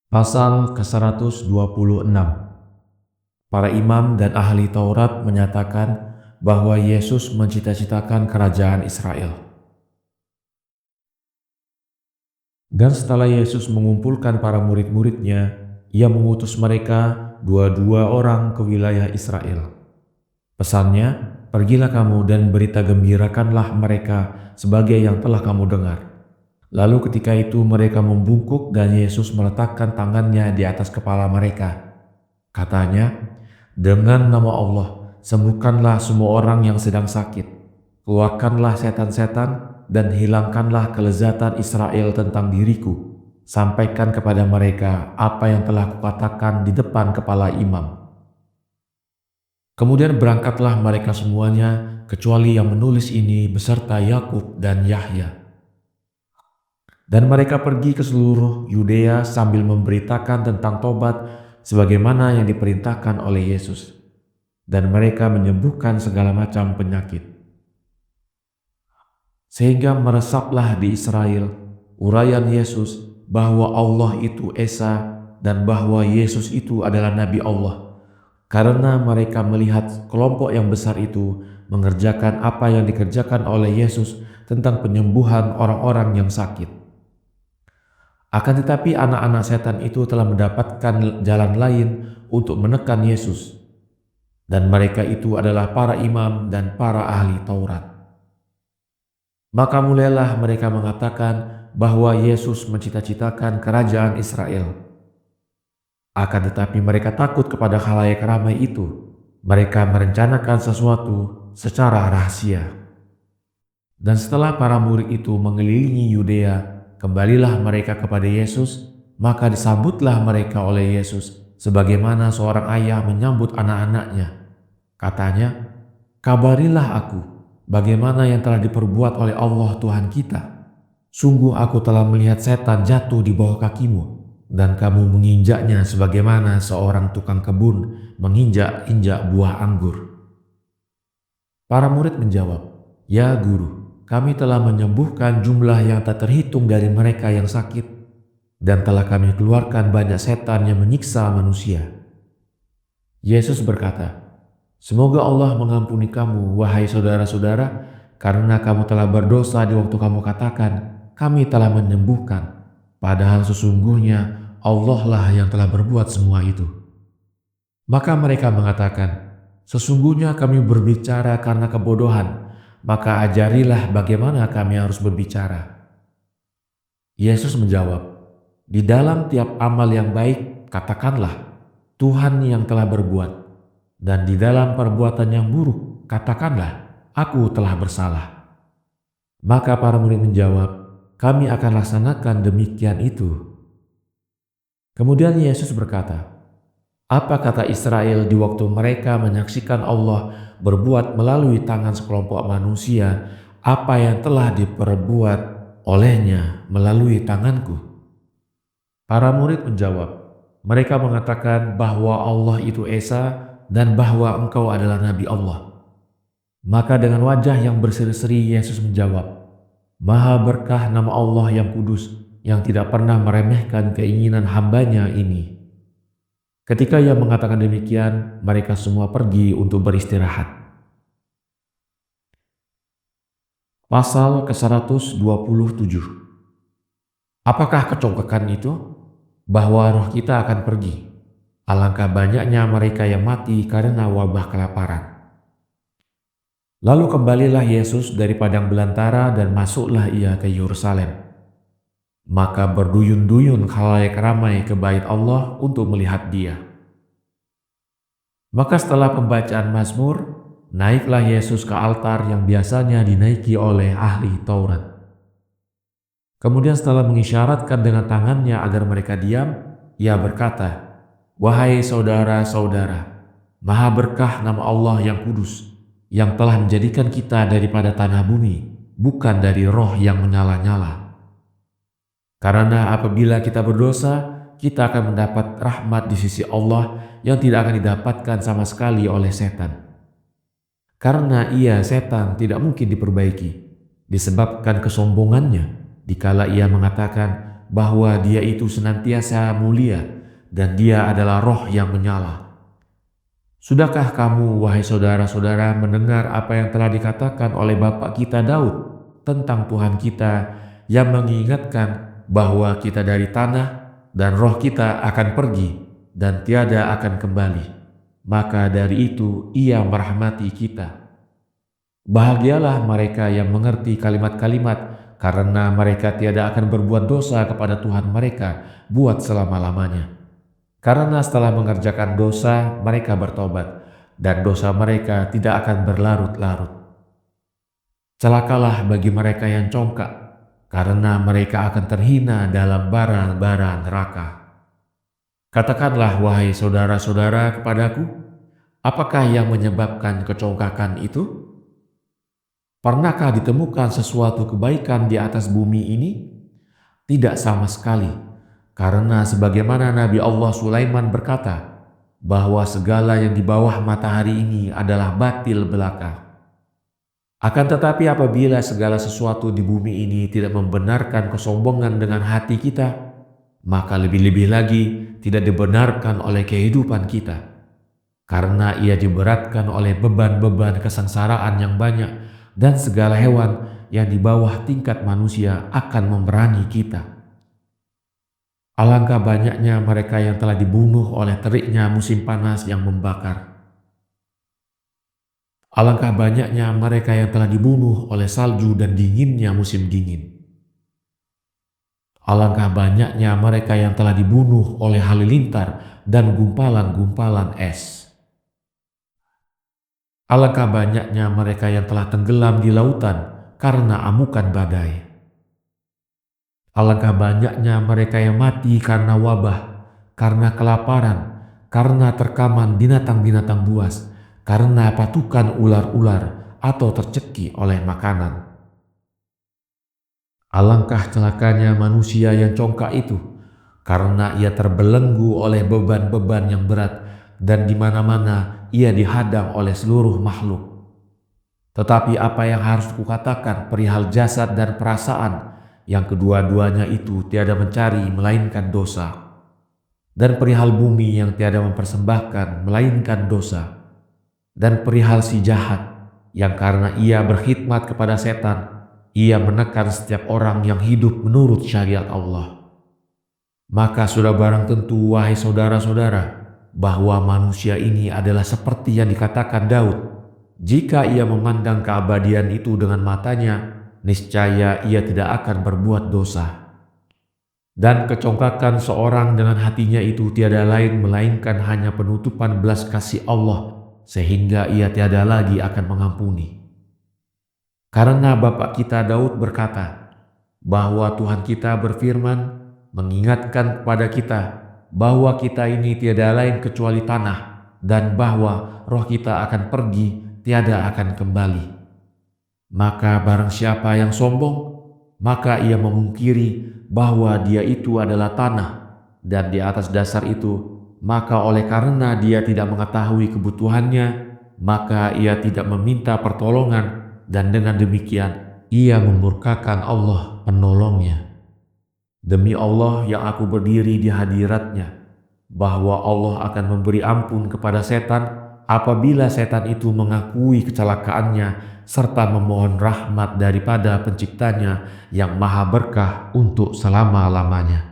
Pasal ke-126. Para imam dan ahli Taurat menyatakan bahwa Yesus mencita-citakan kerajaan Israel. Dan setelah Yesus mengumpulkan para murid-muridnya, ia mengutus mereka dua-dua orang ke wilayah Israel. Pesannya, pergilah kamu dan berita gembirakanlah mereka sebagai yang telah kamu dengar. Lalu ketika itu mereka membungkuk dan Yesus meletakkan tangannya di atas kepala mereka. Katanya, dengan nama Allah, sembuhkanlah semua orang yang sedang sakit. Keluarkanlah setan-setan dan hilangkanlah kelezatan Israel tentang diriku. Sampaikan kepada mereka apa yang telah kukatakan di depan kepala imam. Kemudian berangkatlah mereka semuanya, kecuali yang menulis ini beserta Yakub dan Yahya. Dan mereka pergi ke seluruh Yudea sambil memberitakan tentang tobat sebagaimana yang diperintahkan oleh Yesus. Dan mereka menyembuhkan segala macam penyakit. Sehingga meresaplah di Israel uraian Yesus bahwa Allah itu Esa dan bahwa Yesus itu adalah Nabi Allah. Karena mereka melihat kelompok yang besar itu mengerjakan apa yang dikerjakan oleh Yesus tentang penyembuhan orang-orang yang sakit. Akan tetapi anak-anak setan itu telah mendapatkan jalan lain untuk menekan Yesus. Dan mereka itu adalah para imam dan para ahli Taurat. Maka mulailah mereka mengatakan bahwa Yesus mencita-citakan kerajaan Israel. Akan tetapi mereka takut kepada khalayak ramai itu. Mereka merencanakan sesuatu secara rahasia. Dan setelah para murid itu mengelilingi Yudea, kembalilah mereka kepada Yesus, maka disambutlah mereka oleh Yesus sebagaimana seorang ayah menyambut anak-anaknya. Katanya, kabarilah aku bagaimana yang telah diperbuat oleh Allah Tuhan kita. Sungguh aku telah melihat setan jatuh di bawah kakimu, dan kamu menginjaknya sebagaimana seorang tukang kebun menginjak-injak buah anggur. Para murid menjawab, ya guru, kami telah menyembuhkan jumlah yang tak terhitung dari mereka yang sakit, dan telah kami keluarkan banyak setan yang menyiksa manusia. Yesus berkata, semoga Allah mengampuni kamu, wahai saudara-saudara, karena kamu telah berdosa di waktu kamu katakan, kami telah menyembuhkan. Padahal sesungguhnya Allah lah yang telah berbuat semua itu. Maka mereka mengatakan, sesungguhnya kami berbicara karena kebodohan, maka ajarilah bagaimana kami harus berbicara. Yesus menjawab, di dalam tiap amal yang baik katakanlah, Tuhan yang telah berbuat, dan di dalam perbuatan yang buruk katakanlah, aku telah bersalah. Maka para murid menjawab, kami akan laksanakan demikian itu. Kemudian Yesus berkata, apa kata Israel di waktu mereka menyaksikan Allah berbuat melalui tangan sekelompok manusia apa yang telah diperbuat olehnya melalui tanganku? Para murid menjawab, mereka mengatakan bahwa Allah itu Esa dan bahwa engkau adalah Nabi Allah. Maka dengan wajah yang berseri-seri Yesus menjawab, Maha berkah nama Allah yang kudus yang tidak pernah meremehkan keinginan hambanya ini. Ketika ia mengatakan demikian, mereka semua pergi untuk beristirahat. Pasal ke-127. Apakah kecongkakan itu? Bahwa roh kita akan pergi. Alangkah banyaknya mereka yang mati karena wabah kelaparan. Lalu kembalilah Yesus dari padang belantara dan masuklah ia ke Yerusalem. Maka berduyun-duyun khalayak ramai ke bait Allah untuk melihat dia. Maka setelah pembacaan Mazmur, naiklah Yesus ke altar yang biasanya dinaiki oleh ahli Taurat. Kemudian setelah mengisyaratkan dengan tangannya agar mereka diam, ia berkata, wahai saudara-saudara, maha berkah nama Allah yang kudus, yang telah menjadikan kita daripada tanah bumi, bukan dari roh yang menyala-nyala. Karena apabila kita berdosa, kita akan mendapat rahmat di sisi Allah yang tidak akan didapatkan sama sekali oleh setan. Karena setan tidak mungkin diperbaiki, disebabkan kesombongannya, dikala ia mengatakan, bahwa Dia itu senantiasa mulia dan Dia adalah roh yang menyala. Sudahkah kamu, wahai saudara-saudara, mendengar apa yang telah dikatakan oleh Bapa kita Daud tentang Tuhan kita, yang mengingatkan bahwa kita dari tanah dan roh kita akan pergi dan tiada akan kembali. Maka dari itu Ia merahmati kita. Bahagialah mereka yang mengerti kalimat-kalimat, karena mereka tiada akan berbuat dosa kepada Tuhan mereka buat selama-lamanya. Karena setelah mengerjakan dosa, mereka bertobat, dan dosa mereka tidak akan berlarut-larut. Celakalah bagi mereka yang congkak, karena mereka akan terhina dalam bara-bara neraka. Katakanlah, wahai saudara-saudara, kepadaku, apakah yang menyebabkan kecongkakan itu? Pernahkah ditemukan sesuatu kebaikan di atas bumi ini? Tidak sama sekali, karena sebagaimana Nabi Allah Sulaiman berkata, bahwa segala yang di bawah matahari ini adalah batil belaka. Akan tetapi apabila segala sesuatu di bumi ini tidak membenarkan kesombongan dengan hati kita, maka lebih-lebih lagi tidak dibenarkan oleh kehidupan kita. Karena ia diberatkan oleh beban-beban kesengsaraan yang banyak, dan segala hewan yang di bawah tingkat manusia akan memberani kita. Alangkah banyaknya mereka yang telah dibunuh oleh teriknya musim panas yang membakar. Alangkah banyaknya mereka yang telah dibunuh oleh salju dan dinginnya musim dingin. Alangkah banyaknya mereka yang telah dibunuh oleh halilintar dan gumpalan-gumpalan es. Alangkah banyaknya mereka yang telah tenggelam di lautan karena amukan badai. Alangkah banyaknya mereka yang mati karena wabah, karena kelaparan, karena terkaman binatang-binatang buas, karena patukan ular-ular atau tercekik oleh makanan. Alangkah celakanya manusia yang congkak itu, karena ia terbelenggu oleh beban-beban yang berat, dan di mana-mana ia dihadang oleh seluruh makhluk. Tetapi apa yang harus kukatakan perihal jasad dan perasaan, yang kedua-duanya itu tiada mencari melainkan dosa, dan perihal bumi yang tiada mempersembahkan melainkan dosa, dan perihal si jahat yang karena ia berkhidmat kepada setan, ia menekan setiap orang yang hidup menurut syariat Allah. Maka sudah barang tentu, wahai saudara-saudara, bahwa manusia ini adalah seperti yang dikatakan Daud. Jika ia memandang keabadian itu dengan matanya, niscaya ia tidak akan berbuat dosa. Dan kecongkakan seorang dengan hatinya itu tiada lain melainkan hanya penutupan belas kasih Allah, sehingga ia tiada lagi akan mengampuni. Karena Bapa kita Daud berkata, bahwa Tuhan kita berfirman, mengingatkan kepada kita, bahwa kita ini tiada lain kecuali tanah, dan bahwa roh kita akan pergi, tiada akan kembali. Maka barang siapa yang sombong, maka ia memungkiri bahwa dia itu adalah tanah, dan di atas dasar itu, maka oleh karena dia tidak mengetahui kebutuhannya, maka ia tidak meminta pertolongan, dan dengan demikian ia memurkakan Allah penolongnya. Demi Allah yang aku berdiri di hadiratnya, bahwa Allah akan memberi ampun kepada setan apabila setan itu mengakui kecelakaannya serta memohon rahmat daripada penciptanya yang maha berkah untuk selama-lamanya.